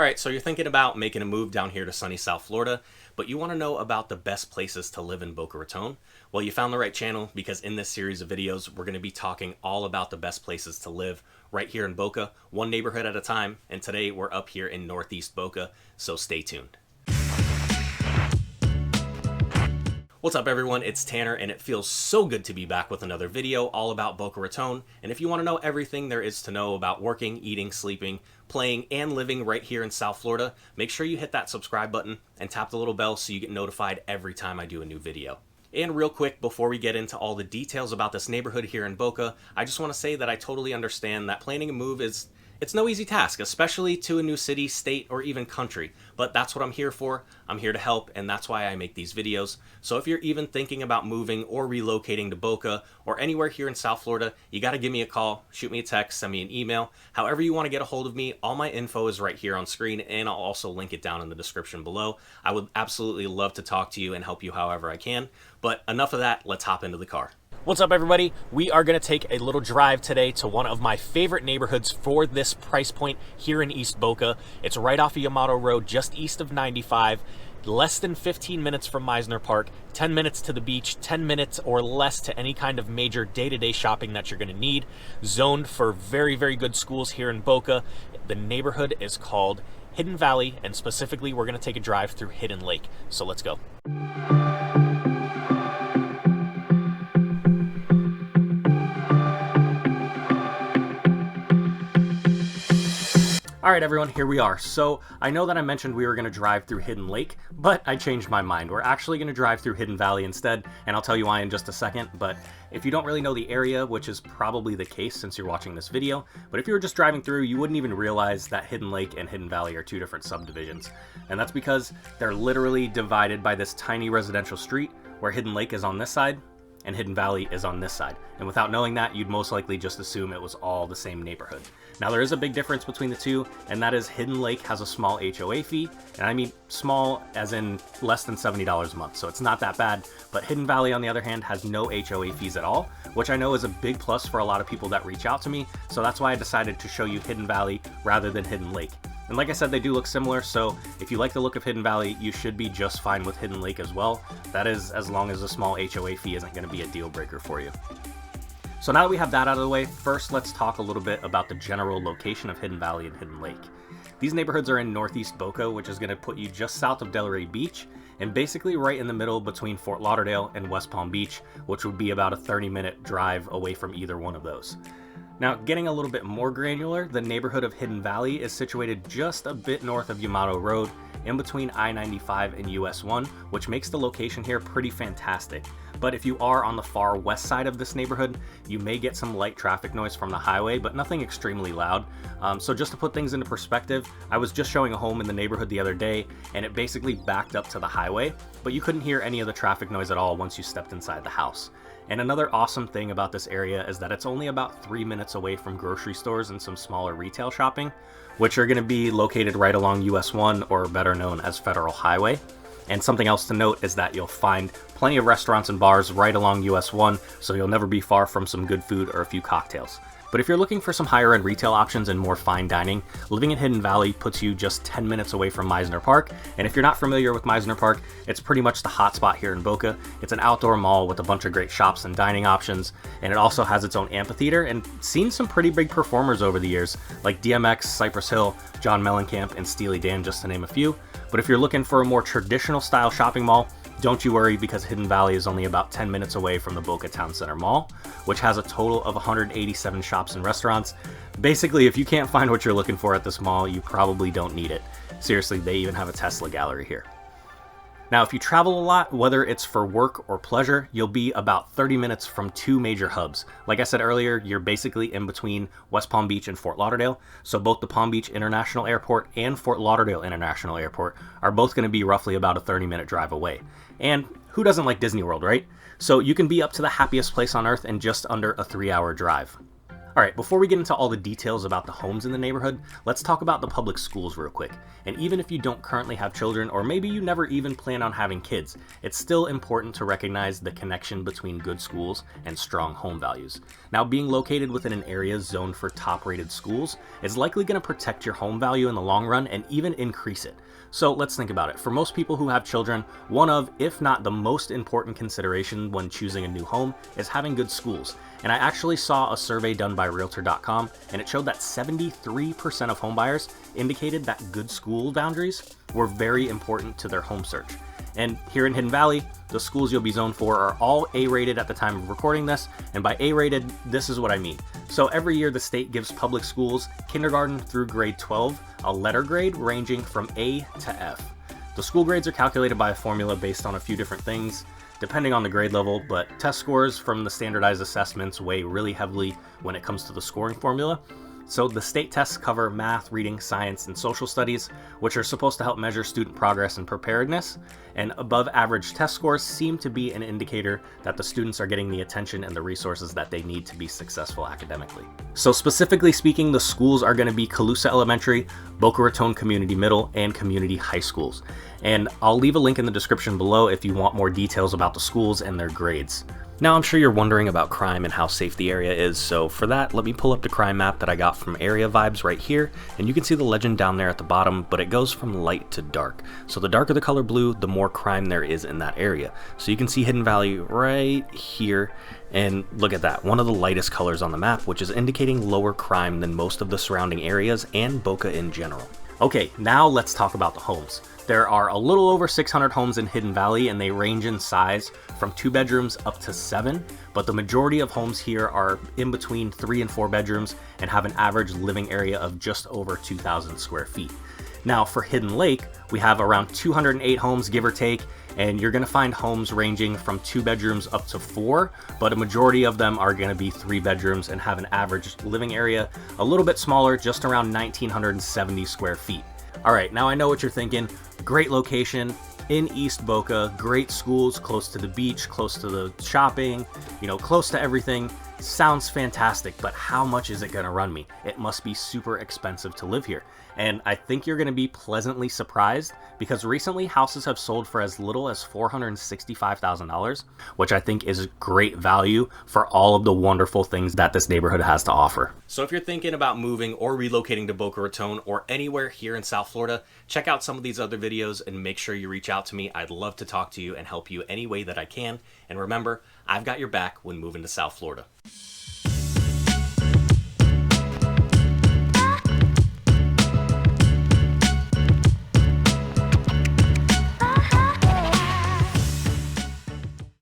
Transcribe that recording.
Alright, so you're thinking about making a move down here to sunny South Florida, but you want to know about the best places to live in Boca Raton? Well, you found the right channel, because in this series of videos, we're going to be talking all about the best places to live right here in Boca, one neighborhood at a time, and today we're up here in Northeast Boca, so stay tuned. What's up everyone, it's Tanner, and it feels so good to be back with another video all about Boca Raton. And if you want to know everything there is to know about working, eating, sleeping, playing, and living right here in South Florida, make sure you hit that subscribe button and tap the little bell so you get notified every time I do a new video. And real quick, before we get into all the details about this neighborhood here in Boca, I just want to say that I totally understand that planning a move it's no easy task, especially to a new city, state, or even country. But that's what I'm here for. I'm here to help, and that's why I make these videos. So if you're even thinking about moving or relocating to Boca or anywhere here in South Florida, you got to give me a call, shoot me a text, send me an email. However you want to get a hold of me, all my info is right here on screen, and I'll also link it down in the description below. I would absolutely love to talk to you and help you however I can. But enough of that, let's hop into the car. What's up everybody? We are going to take a little drive today to one of my favorite neighborhoods for this price point here in East Boca. It's right off of Yamato Road, just east of 95, less than 15 minutes from Meisner Park, 10 minutes to the beach, 10 minutes or less to any kind of major day-to-day shopping that you're going to need. Zoned for very, very good schools here in Boca. The neighborhood is called Hidden Valley, and specifically we're going to take a drive through Hidden Lake. So let's go. Alright everyone, here we are. So I know that I mentioned we were going to drive through Hidden Lake, but I changed my mind. We're actually going to drive through Hidden Valley instead, and I'll tell you why in just a second. But if you don't really know the area, which is probably the case since you're watching this video, but if you were just driving through, you wouldn't even realize that Hidden Lake and Hidden Valley are two different subdivisions. And that's because they're literally divided by this tiny residential street where Hidden Lake is on this side and Hidden Valley is on this side. And without knowing that, you'd most likely just assume it was all the same neighborhood. Now there is a big difference between the two, and that is Hidden Lake has a small HOA fee, and I mean small as in less than $70 a month, so it's not that bad. But Hidden Valley on the other hand has no HOA fees at all, which I know is a big plus for a lot of people that reach out to me, so that's why I decided to show you Hidden Valley rather than Hidden Lake. And like I said, they do look similar, so if you like the look of Hidden Valley, you should be just fine with Hidden Lake as well. That is, as long as a small HOA fee isn't going to be a deal breaker for you. So now that we have that out of the way, first let's talk a little bit about the general location of Hidden Valley and Hidden Lake. These neighborhoods are in Northeast Boca, which is going to put you just south of Delray Beach, and basically right in the middle between Fort Lauderdale and West Palm Beach, which would be about a 30-minute drive away from either one of those. Now, getting a little bit more granular, the neighborhood of Hidden Valley is situated just a bit north of Yamato Road, in between I-95 and US 1, which makes the location here pretty fantastic. But if you are on the far west side of this neighborhood, you may get some light traffic noise from the highway, but nothing extremely loud. So just to put things into perspective, I was just showing a home in the neighborhood the other day, and it basically backed up to the highway, but you couldn't hear any of the traffic noise at all once you stepped inside the house. And another awesome thing about this area is that it's only about 3 minutes away from grocery stores and some smaller retail shopping, which are going to be located right along US 1, or better known as Federal Highway. And something else to note is that you'll find plenty of restaurants and bars right along US 1, so you'll never be far from some good food or a few cocktails. But if you're looking for some higher end retail options and more fine dining, living in Hidden Valley puts you just 10 minutes away from Meisner Park. And if you're not familiar with Meisner Park, it's pretty much the hot spot here in Boca. It's an outdoor mall with a bunch of great shops and dining options, and it also has its own amphitheater and seen some pretty big performers over the years, like DMX, Cypress Hill, John Mellencamp, and Steely Dan, just to name a few. But if you're looking for a more traditional style shopping mall, don't you worry, because Hidden Valley is only about 10 minutes away from the Boca Town Center Mall, which has a total of 187 shops and restaurants. Basically, if you can't find what you're looking for at this mall, you probably don't need it. Seriously, they even have a Tesla gallery here. Now, if you travel a lot, whether it's for work or pleasure, you'll be about 30 minutes from two major hubs. Like I said earlier, you're basically in between West Palm Beach and Fort Lauderdale, so both the Palm Beach International Airport and Fort Lauderdale International Airport are both going to be roughly about a 30-minute drive away. And who doesn't like Disney World, right? So you can be up to the happiest place on earth in just under a 3-hour drive. Alright, before we get into all the details about the homes in the neighborhood, let's talk about the public schools real quick. And even if you don't currently have children, or maybe you never even plan on having kids, it's still important to recognize the connection between good schools and strong home values. Now, being located within an area zoned for top-rated schools is likely going to protect your home value in the long run and even increase it. So let's think about it. For most people who have children, one of, if not the most important consideration when choosing a new home is having good schools. And I actually saw a survey done by Realtor.com, and it showed that 73% of homebuyers indicated that good school boundaries were very important to their home search. And here in Hidden Valley, the schools you'll be zoned for are all A-rated at the time of recording this, and by A-rated, this is what I mean. So every year the state gives public schools, kindergarten through grade 12, a letter grade ranging from A to F. The school grades are calculated by a formula based on a few different things, depending on the grade level, but test scores from the standardized assessments weigh really heavily when it comes to the scoring formula. So the state tests cover math, reading, science, and social studies, which are supposed to help measure student progress and preparedness, and above average test scores seem to be an indicator that the students are getting the attention and the resources that they need to be successful academically. So specifically speaking, the schools are going to be Calusa Elementary, Boca Raton Community Middle, and Community High Schools. And I'll leave a link in the description below if you want more details about the schools and their grades. Now, I'm sure you're wondering about crime and how safe the area is, so for that, let me pull up the crime map that I got from Area Vibes right here, and you can see the legend down there at the bottom, but it goes from light to dark. So the darker the color blue, the more crime there is in that area. So you can see Hidden Valley right here, and look at that, one of the lightest colors on the map, which is indicating lower crime than most of the surrounding areas and Boca in general. Okay, now let's talk about the homes. There are a little over 600 homes in Hidden Valley, and they range in size from 2 bedrooms up to 7, but the majority of homes here are in between 3 and 4 bedrooms and have an average living area of just over 2,000 square feet. Now for Hidden Lake, we have around 208 homes, give or take, and you're going to find homes ranging from 2 bedrooms up to 4, but a majority of them are going to be 3 bedrooms and have an average living area a little bit smaller, just around 1,970 square feet. All right, now I know what you're thinking. Great location in East Boca, great schools, close to the beach, close to the shopping, close to everything. Sounds fantastic, but how much is it going to run me? It must be super expensive to live here. And I think you're going to be pleasantly surprised, because recently houses have sold for as little as $465,000, which I think is great value for all of the wonderful things that this neighborhood has to offer. So if you're thinking about moving or relocating to Boca Raton or anywhere here in South Florida, check out some of these other videos and make sure you reach out to me. I'd love to talk to you and help you any way that I can. And remember, I've got your back when moving to South Florida.